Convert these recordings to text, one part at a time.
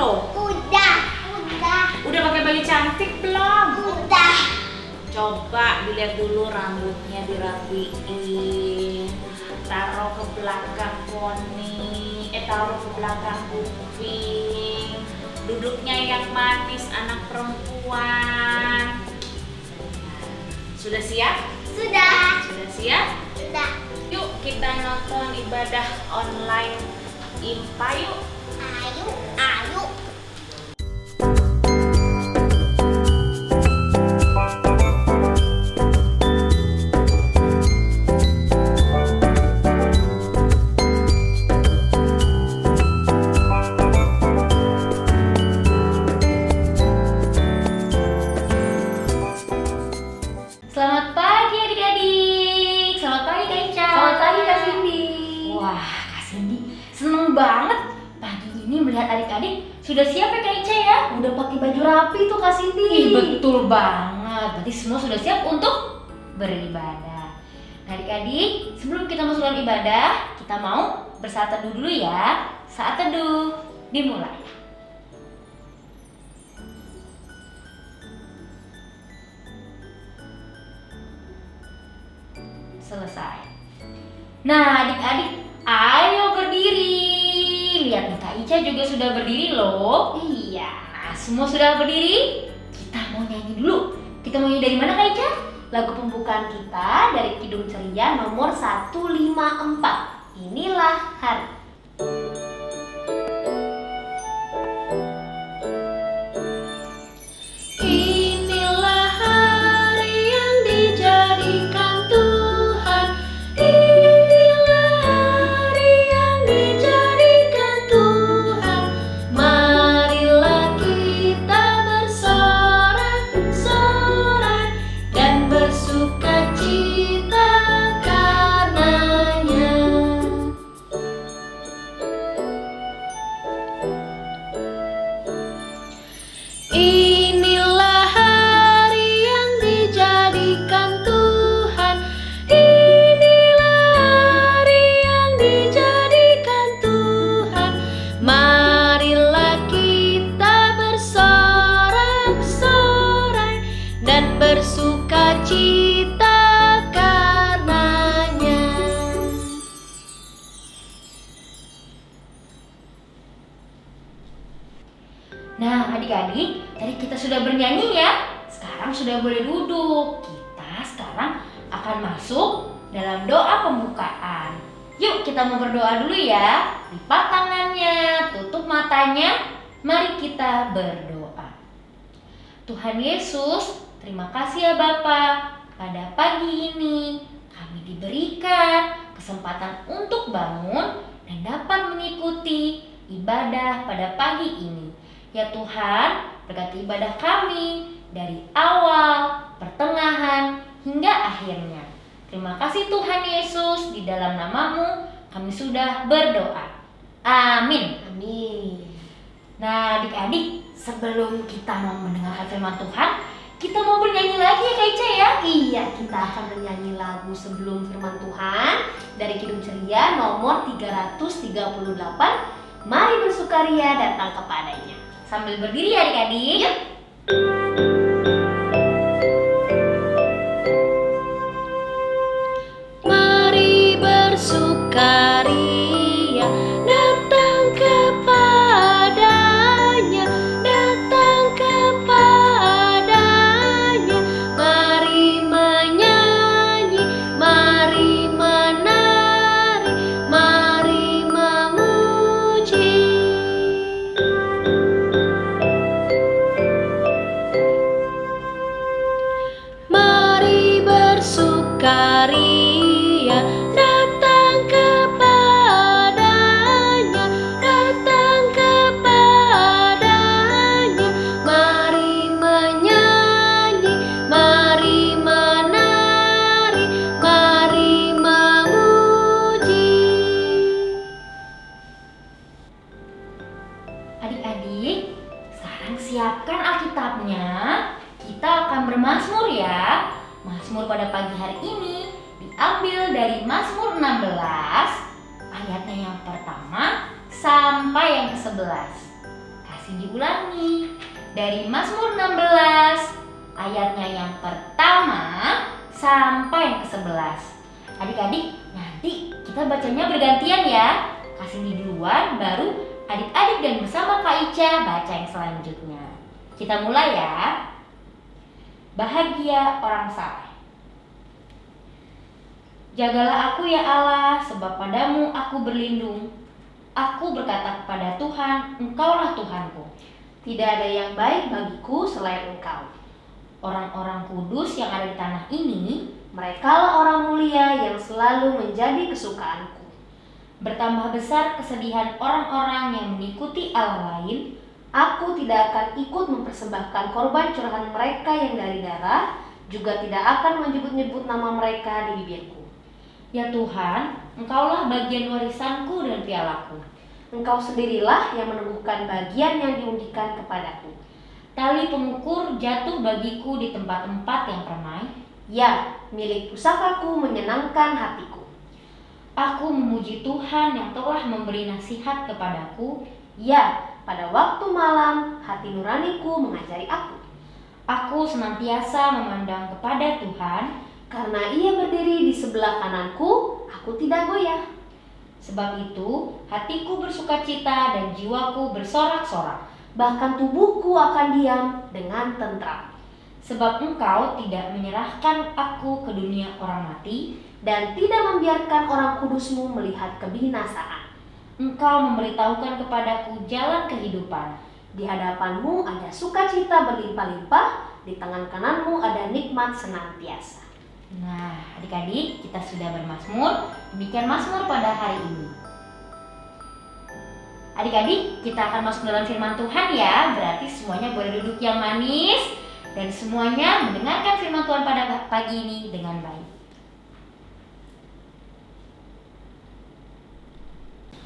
loh. Udah. Udah pakai baju cantik belum? Udah. Coba dilihat dulu rambutnya dirapiin. Taruh ke belakang poni, taruh ke belakang kuping. Duduknya yang manis anak perempuan. Sudah siap? Sudah. Sudah siap? Sudah. Yuk kita nonton ibadah online IMPA yuk. Ayo. Selamat pagi adik-adik. Selamat pagi Kak Ica. Selamat pagi Kak Cindy. Wah Kak Cindy seneng banget pagi ini melihat adik-adik sudah siap ya Kak Ica ya. Udah pakai baju rapi tuh Kak Cindy. Ih, betul banget. Berarti semua sudah siap untuk beribadah. Nah adik-adik, sebelum kita masuk dalam ibadah, kita mau bersaat teduh dulu ya. Saat teduh dimulai. Selesai. Nah adik-adik, ayo berdiri. Lihat nih Kak Ica juga sudah berdiri loh. Iya. Nah semua sudah berdiri. Kita mau nyanyi dulu. Kita mau nyanyi dari mana Kak Ica? Lagu pembukaan kita dari Kidung Ceria nomor 154. Inilah hari. Inilah hari yang dijadikan Tuhan. Inilah hari yang dijadikan Tuhan. Marilah kita bersorak-sorai dan bersukacita karenanya. Inilah hari yang dijadikan Tuhan. Inilah hari yang dijadikan Tuhan. Marilah kita bersorak-sorai dan bersukacita karenanya. Nah adik-adik, tadi kita sudah bernyanyi ya. Sekarang sudah boleh duduk. Kita sekarang akan masuk dalam doa pembukaan. Yuk kita mau berdoa dulu ya. Lipat tangannya, tutup matanya. Mari kita berdoa. Tuhan Yesus, terima kasih ya Bapa. Pada pagi ini kami diberikan kesempatan untuk bangun dan dapat mengikuti ibadah pada pagi ini. Ya Tuhan, berkati ibadah kami dari awal, pertengahan, hingga akhirnya. Terima kasih Tuhan Yesus, di dalam nama-Mu kami sudah berdoa. Amin. Amin. Nah adik-adik, sebelum kita mau mendengarkan firman Tuhan, kita mau bernyanyi lagi ya Kak Ica ya? Iya, kita akan bernyanyi lagu sebelum firman Tuhan dari Kidung Ceria nomor 338. Mari bersukaria datang kepadanya. Sambil berdiri ya adik-adik. Yuk. Mari bersukaria datang kepadanya, datang kepadanya. Mari menyanyi, mari menari, mari memuji. Mari bersukaria datang kepadanya, datang kepadanya. Mari menyanyi, mari menari, mari memuji. Adik-adik, sekarang siapkan Alkitabnya. Kita akan bermazmur ya. Mazmur pada pagi hari ini diambil dari Mazmur 16 ayatnya yang pertama sampai yang ke-11. Kasih Masih diulangi dari Mazmur 16 ayatnya yang pertama sampai yang ke-11. Adik-adik, nanti kita bacanya bergantian ya. Kasih duluan, baru adik-adik dan bersama Kak Ica baca yang selanjutnya. Kita mulai ya. Bahagia orang saleh. Jagalah aku ya Allah, sebab padamu aku berlindung. Aku berkata kepada Tuhan, Engkaulah Tuhanku. Tidak ada yang baik bagiku selain Engkau. Orang-orang kudus yang ada di tanah ini, Merekalah orang mulia yang selalu menjadi kesukaanku. bertambah besar kesedihan orang-orang yang mengikuti Allah lain. Aku tidak akan ikut mempersembahkan korban curahan mereka yang dari darah, juga tidak akan menyebut-nyebut nama mereka di bibirku. Ya Tuhan, Engkaulah bagian warisanku dan pialaku. Engkau sendirilah yang meneguhkan bagian yang diundikan kepadaku. Tali pengukur jatuh bagiku di tempat-tempat yang permai. Ya, milik pusakaku menyenangkan hatiku. Aku memuji Tuhan yang telah memberi nasihat kepadaku. Ya, pada waktu malam hati nuraniku mengajari aku. Aku senantiasa memandang kepada Tuhan, Karena Ia berdiri di sebelah kananku, aku tidak goyah. sebab itu hatiku bersukacita dan jiwaku bersorak-sorak. Bahkan tubuhku akan diam dengan tentram. Sebab Engkau tidak menyerahkan aku ke dunia orang mati, Dan tidak membiarkan orang kudusmu melihat kebinasaan. Engkau memberitahukan kepadaku jalan kehidupan. Di hadapanmu ada sukacita berlimpah-limpah, di tangan kananmu ada nikmat senantiasa. Nah, adik-adik, kita sudah bermazmur. Demikian mazmur pada hari ini. Adik-adik, kita akan masuk dalam firman Tuhan ya. Berarti semuanya boleh duduk yang manis dan semuanya mendengarkan firman Tuhan pada pagi ini dengan baik.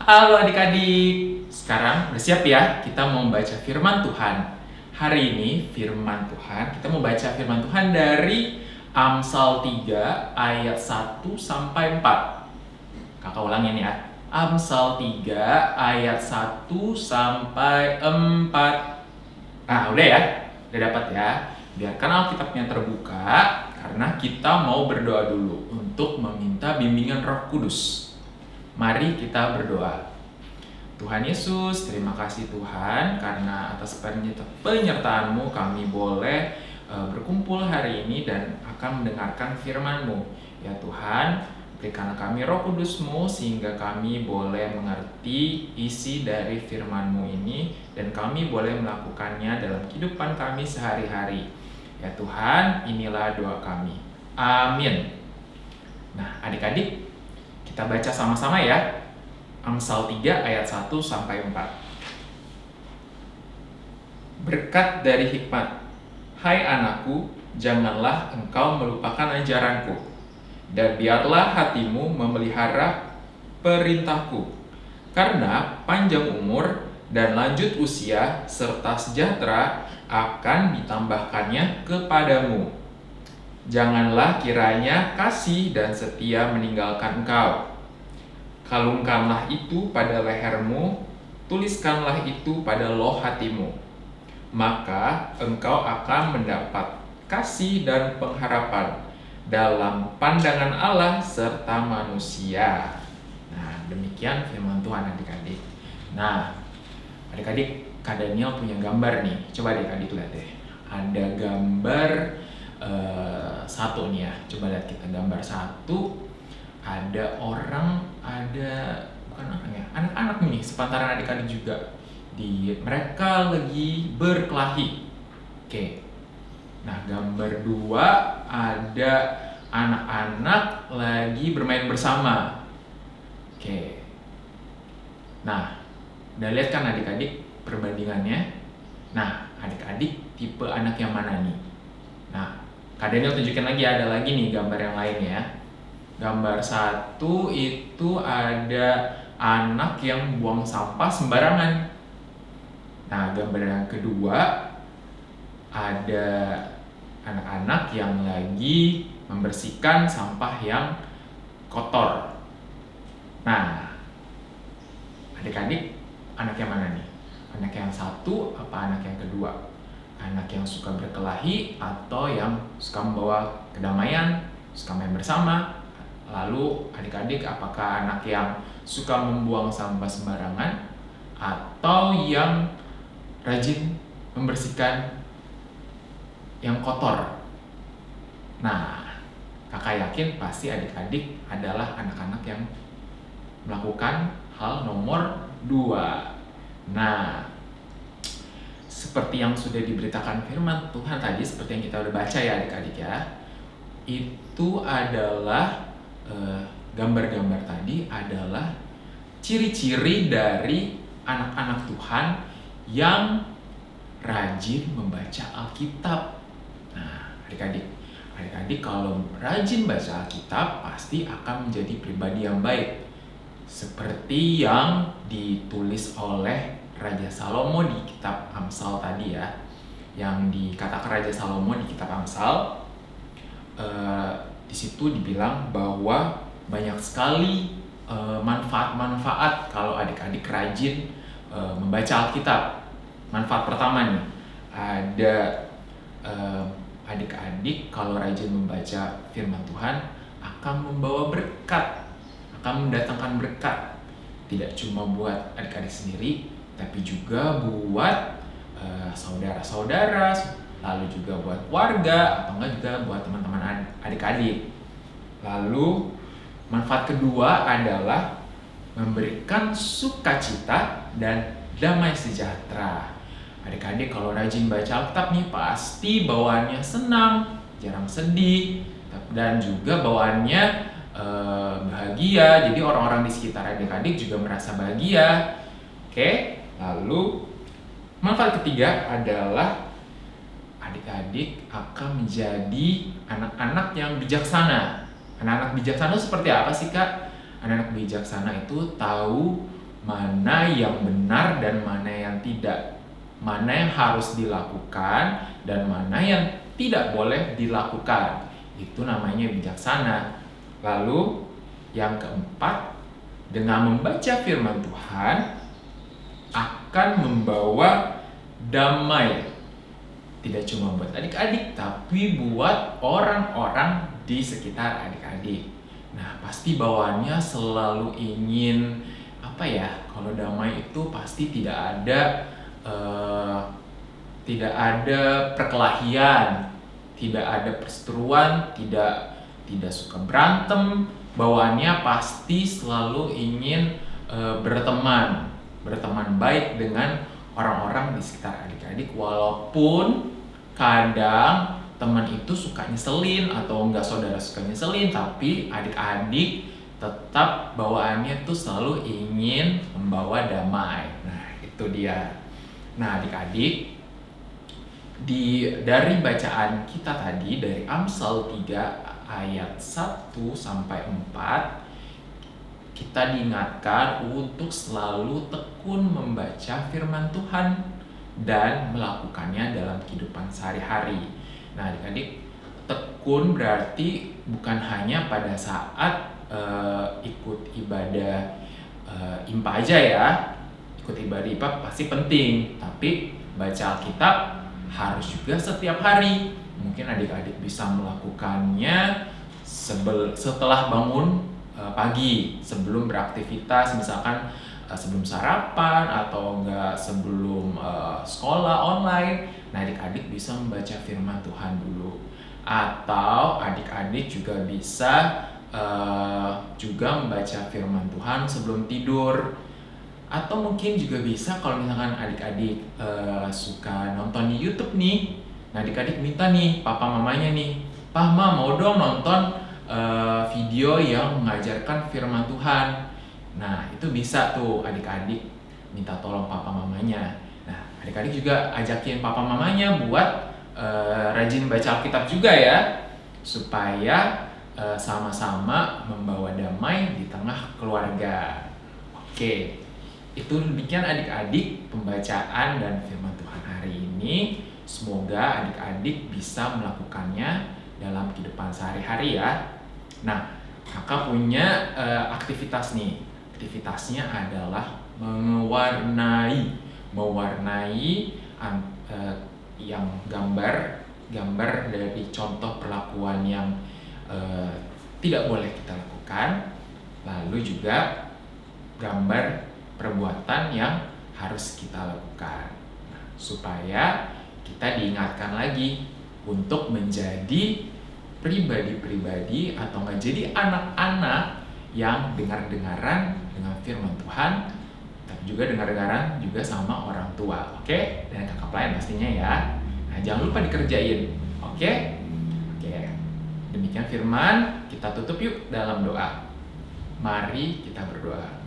Halo adik-adik, sekarang udah siap ya? Kita mau membaca firman Tuhan. Hari ini firman Tuhan, kita mau baca firman Tuhan dari Amsal 3 ayat 1 sampai 4. Kakak ulangin ya. Amsal 3 ayat 1 sampai 4. Nah, udah ya? Udah dapat ya? Biarkan Alkitabnya terbuka karena kita mau berdoa dulu untuk meminta bimbingan Roh Kudus. Mari kita berdoa. Tuhan Yesus, terima kasih Tuhan karena atas penyertaan-Mu kami boleh berkumpul hari ini dan akan mendengarkan firman-Mu. Ya Tuhan, berikanlah kami Roh Kudus-Mu sehingga kami boleh mengerti isi dari firman-Mu ini dan kami boleh melakukannya dalam kehidupan kami sehari-hari. Ya Tuhan, inilah doa kami. Amin. Nah, adik-adik, kita baca sama-sama ya. Amsal 3 ayat 1 sampai 4. Berkat dari hikmat. Hai anakku, janganlah engkau melupakan ajaranku, dan biarlah hatimu memelihara perintahku. Karena panjang umur dan lanjut usia serta sejahtera akan ditambahkannya kepadamu. Janganlah kiranya kasih dan setia meninggalkan engkau. Kalungkanlah itu pada lehermu, tuliskanlah itu pada loh hatimu. Maka engkau akan mendapat kasih dan pengharapan dalam pandangan Allah serta manusia. Nah, demikian firman Tuhan adik-adik. Nah, adik-adik, Kak Daniel punya gambar nih. Coba adik-adik lihat deh. Ada gambar satu nih ya. Coba lihat kita gambar satu. Ada orang, ada bukan orang ya, anak-anak nih, sepantaran adik-adik juga. Mereka lagi berkelahi. Oke. Nah, gambar 2 ada anak-anak lagi bermain bersama. Oke. Nah, udah lihat kan adik-adik perbandingannya? Nah, adik-adik tipe anak yang mana nih? Nah, Kak Daniel tunjukin lagi, ada lagi nih gambar yang lain ya. Gambar 1 itu ada anak yang buang sampah sembarangan. Nah, gambar yang kedua ada anak-anak yang lagi membersihkan sampah yang kotor. Nah, adik-adik anak yang mana nih? Anak yang satu apa anak yang kedua? Anak yang suka berkelahi atau yang suka membawa kedamaian, suka main bersama? Lalu adik-adik apakah anak yang suka membuang sampah sembarangan atau yang rajin membersihkan yang kotor? Nah, kakak yakin pasti adik-adik adalah anak-anak yang melakukan hal nomor 2. Nah, seperti yang sudah diberitakan firman Tuhan tadi, seperti yang kita udah baca ya adik-adik ya, itu adalah gambar-gambar tadi adalah ciri-ciri dari anak-anak Tuhan yang rajin membaca Alkitab. Nah, adik-adik kalau rajin baca Alkitab pasti akan menjadi pribadi yang baik. Seperti yang ditulis oleh Raja Salomo di kitab Amsal tadi ya. Yang dikatakan Raja Salomo di kitab Amsal, di situ dibilang bahwa banyak sekali manfaat-manfaat kalau adik-adik rajin membaca Alkitab. Manfaat pertama nih, ada adik-adik kalau rajin membaca firman Tuhan akan membawa berkat, akan mendatangkan berkat. Tidak cuma buat adik-adik sendiri, tapi juga buat saudara-saudara, lalu juga buat warga, atau enggak juga buat teman-teman adik-adik. Lalu manfaat kedua adalah memberikan sukacita dan damai sejahtera. Adik-adik kalau rajin baca Alkitab nih pasti bawaannya senang, jarang sedih, dan juga bawaannya bahagia. Jadi orang-orang di sekitar adik-adik juga merasa bahagia. Oke, lalu manfaat ketiga adalah adik-adik akan menjadi anak-anak yang bijaksana. Anak-anak bijaksana seperti apa sih Kak? Anak-anak bijaksana itu tahu mana yang benar dan mana yang tidak, mana yang harus dilakukan dan mana yang tidak boleh dilakukan. Itu namanya bijaksana. Lalu yang keempat, dengan membaca firman Tuhan akan membawa damai. Tidak cuma buat adik-adik, tapi buat orang-orang di sekitar adik-adik. Nah, pasti bawaannya selalu ingin kalau damai itu pasti tidak ada perkelahian, tidak ada perseteruan, tidak suka berantem. Bawaannya pasti selalu ingin berteman baik dengan orang-orang di sekitar adik-adik, walaupun kadang teman itu suka nyeselin atau enggak saudara suka nyeselin, tapi adik-adik tetap bawaannya tuh selalu ingin membawa damai. Nah, itu dia. Nah, adik-adik, dari bacaan kita tadi dari Amsal 3 ayat 1 sampai 4, kita diingatkan untuk selalu tekun membaca firman Tuhan dan melakukannya dalam kehidupan sehari-hari. Nah, adik-adik, tekun berarti bukan hanya pada saat ikut ibadah IMPA aja ya. Ikut ibadah IMPA pasti penting, tapi baca Alkitab harus juga setiap hari. Mungkin adik-adik bisa melakukannya setelah bangun pagi, sebelum beraktivitas, misalkan sebelum sarapan atau enggak sebelum sekolah online. Nah, adik-adik bisa membaca firman Tuhan dulu. Atau adik-adik juga bisa juga membaca firman Tuhan sebelum tidur. Atau mungkin juga bisa kalau misalkan adik-adik suka nonton di YouTube nih. Nah, adik-adik minta nih papa mamanya nih, "Pah, Ma, mau dong nonton video yang mengajarkan firman Tuhan." Nah, itu bisa tuh adik-adik minta tolong papa mamanya. Nah, adik-adik juga ajakin papa mamanya buat rajin baca Alkitab juga ya, supaya sama-sama membawa damai di tengah keluarga. Oke, itu demikian adik-adik pembacaan dan firman Tuhan hari ini. Semoga adik-adik bisa melakukannya dalam kehidupan sehari-hari ya. Nah, kakak punya aktivitas nih. Aktivitasnya adalah mewarnai mewarnai yang gambar dari contoh perlakuan yang tidak boleh kita lakukan, lalu juga gambar perbuatan yang harus kita lakukan. Nah, supaya kita diingatkan lagi untuk menjadi pribadi-pribadi atau menjadi anak-anak yang dengar-dengaran dengan firman Tuhan, tapi juga dengar-dengaran juga sama orang tua, oke? Dan kakak pelayan pastinya ya. Nah, jangan lupa dikerjain, oke? Oke, demikian firman, kita tutup yuk dalam doa. Mari kita berdoa.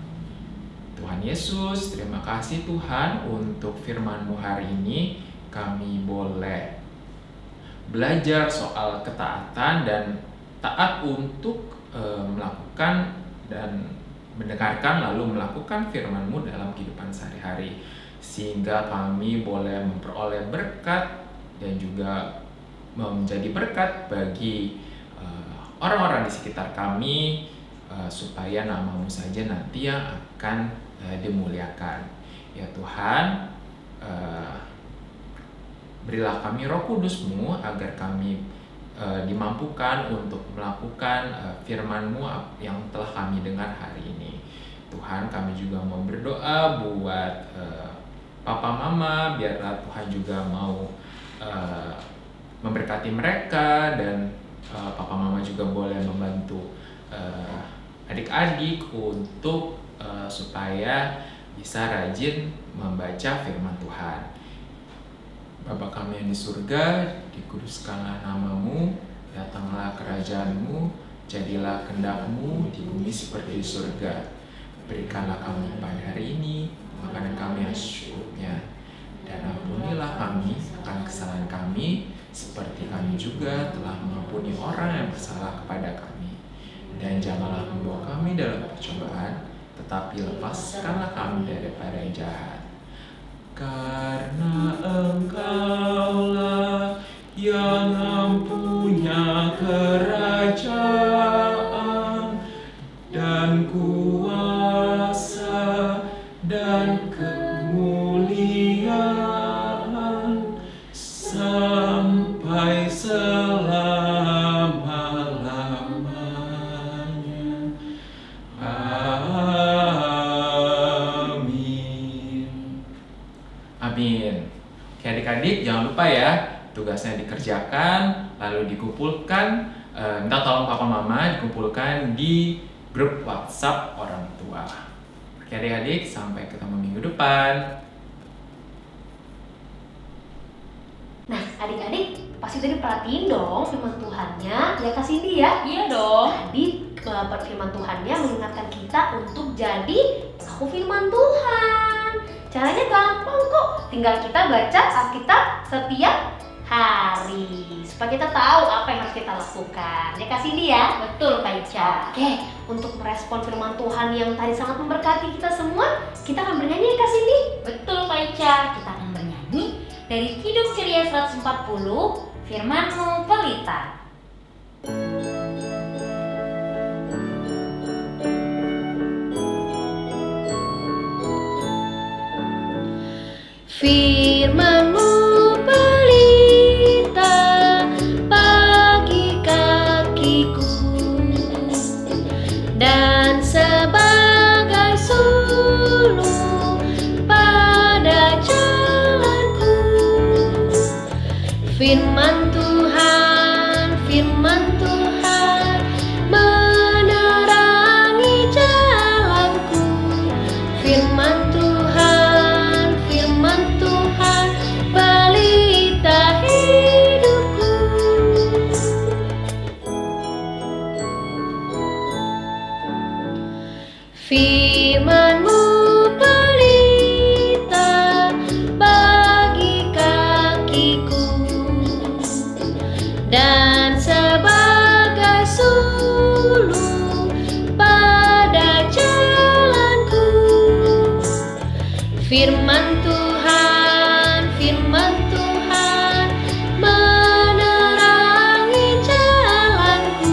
Tuhan Yesus, terima kasih Tuhan untuk firman-Mu hari ini. Kami boleh belajar soal ketaatan dan taat untuk melakukan dan mendengarkan lalu melakukan firman-Mu dalam kehidupan sehari-hari, sehingga kami boleh memperoleh berkat dan juga menjadi berkat bagi orang-orang di sekitar kami, supaya nama-Mu saja nanti yang akan dimuliakan. Ya Tuhan, berilah kami Roh Kudus-Mu agar kami dimampukan untuk melakukan firman-Mu yang telah kami dengar hari ini. Tuhan, kami juga mau berdoa buat Papa Mama, biarlah Tuhan juga mau memberkati mereka, dan Papa Mama juga boleh membantu adik-adik untuk supaya bisa rajin membaca firman Tuhan. Bapa kami yang di surga, dikuduskanlah nama-Mu, datanglah kerajaan-Mu, jadilah kehendak-Mu di bumi seperti di surga. Berikanlah kami pada hari ini makanan kami yang secukupnya, dan ampunilah kami akan kesalahan kami, seperti kami juga telah mengampuni orang yang bersalah kepada kami. Dan janganlah membawa kami dalam percobaan, tetapi lepaskanlah kami daripada yang jahat. Karena Engkaulah yang mempunyai kerajaan dan kuasa dan kemuliaan sampai selama-lamanya. Amin. Oke adik-adik, jangan lupa ya, tugasnya dikerjakan, lalu dikumpulkan, minta tolong papa mama dikumpulkan di grup WhatsApp orang tua. Oke adik-adik, sampai ketemu minggu depan. Nah, adik-adik pasti tadi perhatiin dong firman Tuhannya, ya Kak Cindy ya? Iya dong. Tadi firman Tuhannya mengingatkan kita untuk jadi pelaku firman Tuhan. Caranya gampang kok, tinggal kita baca Alkitab setiap hari supaya kita tahu apa yang harus kita lakukan. Ya Kak Cindy ya? Betul Kak Ica. Oke, untuk merespon firman Tuhan yang tadi sangat memberkati kita semua, kita akan bernyanyi ya Kak Cindy? Betul Kak Ica, kita akan bernyanyi dari Kidung Ceria 140, Firman-Mu Pelita. Firman-Mu pelita bagi kakiku dan sebagai sulung pada jalanku. Firman Tuhan menerangi jalanku. Firman Tuhan pelita hidupku. Firman-Mu pelita bagi kakiku dan sebagai sulung pada jalanku. Firman Tuhan menerangi jalanku.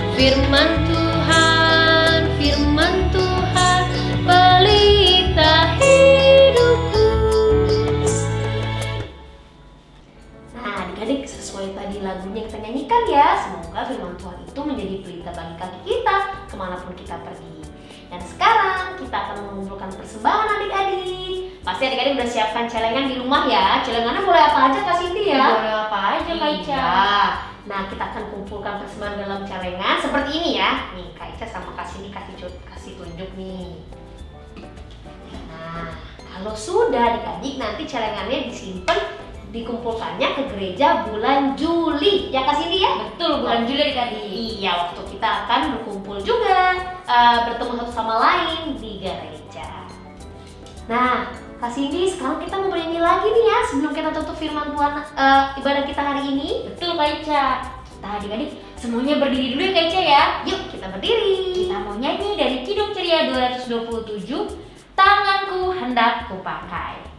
Firman Tuhan pelita hidupku. menjadi pelita bagi kaki kita kemanapun kita pergi. Dan sekarang kita akan mengumpulkan persembahan adik-adik. Pasti adik-adik udah siapkan celengan di rumah ya. Celengannya boleh apa aja Kak Cindy ya? Boleh apa aja Kak Ica. Iya. Nah, kita akan kumpulkan persembahan dalam celengan seperti ini ya. Nih, Kak Ica sama Kak Cindy kasih tunjuk nih. Nah, kalau sudah adik-adik, nanti celengannya disimpan, dikumpulkannya ke gereja bulan Juli. Ya Kak Cindy ya? Betul, bulan Juli adik-adik. Iya, waktu kita akan berkumpul juga, bertemu satu sama lain di gereja. Nah, Kak Cindy, sekarang kita mau bernyanyi lagi nih ya sebelum kita tutup firman Tuhan ibadah kita hari ini. Betul Kak Ica. Kita adik-adik semuanya berdiri dulu ya Kak Ica ya. Yuk, kita berdiri. Kita mau nyanyi dari Kidung Ceria 227, Tanganku Hendak Kupakai.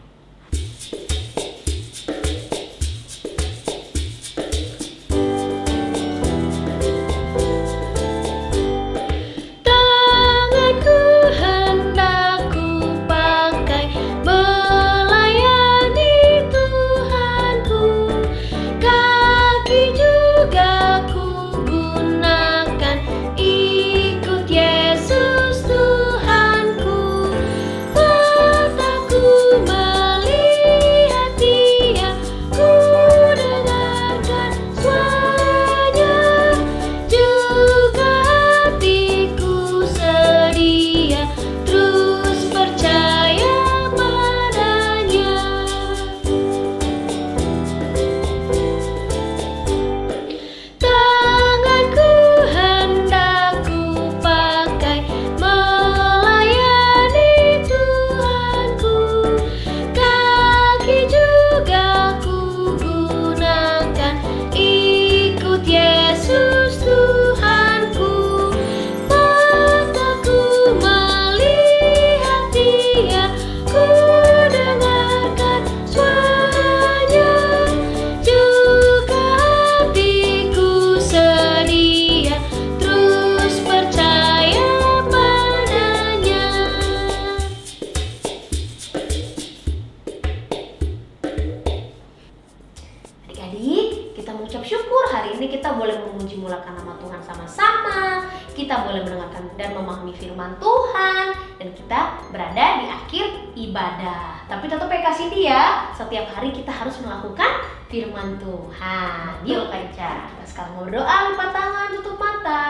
Kita boleh memuji-mulakan nama Tuhan sama-sama, kita boleh mendengarkan dan memahami firman Tuhan, dan kita berada di akhir ibadah. Tapi tetap ya Kak Cindy ya, setiap hari kita harus melakukan firman Tuhan. Yuk Kak Ica, kita sekarang mau berdoa, lipat tangan, tutup mata.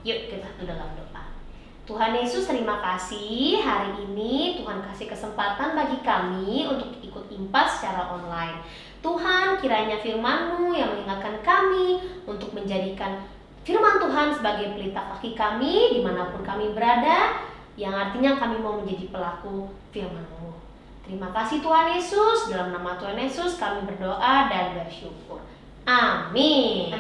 Yuk kita dalam doa. Tuhan Yesus, terima kasih hari ini Tuhan kasih kesempatan bagi kami untuk ikut impas secara online. Tuhan, kiranya firman-Mu yang mengingatkan kami untuk menjadikan firman Tuhan sebagai pelita kaki kami dimanapun kami berada, yang artinya kami mau menjadi pelaku firman-Mu. Terima kasih Tuhan Yesus, dalam nama Tuhan Yesus kami berdoa dan bersyukur. Amin.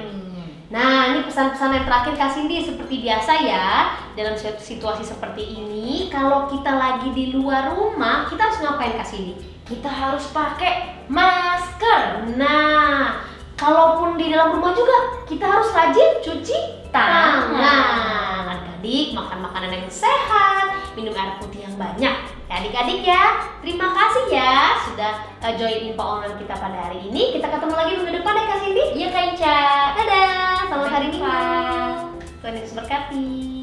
Nah, ini pesan-pesan yang terakhir Kak Cindy, seperti biasa ya, dalam situasi seperti ini, kalau kita lagi di luar rumah, kita harus ngapain Kak Cindy? Kita harus pakai masker. Nah, kalaupun di dalam rumah juga, kita harus rajin cuci tangan. Adik-adik, makan makanan yang sehat, minum air putih yang banyak. Ya adik-adik ya, terima kasih ya sudah join info online kita pada hari ini. Kita ketemu lagi minggu depan ya Kak Cindy. Iya Kak Ica. Dadah, selamat hari Sampai Minggu. jumpa. Tuhan Yesus berkati.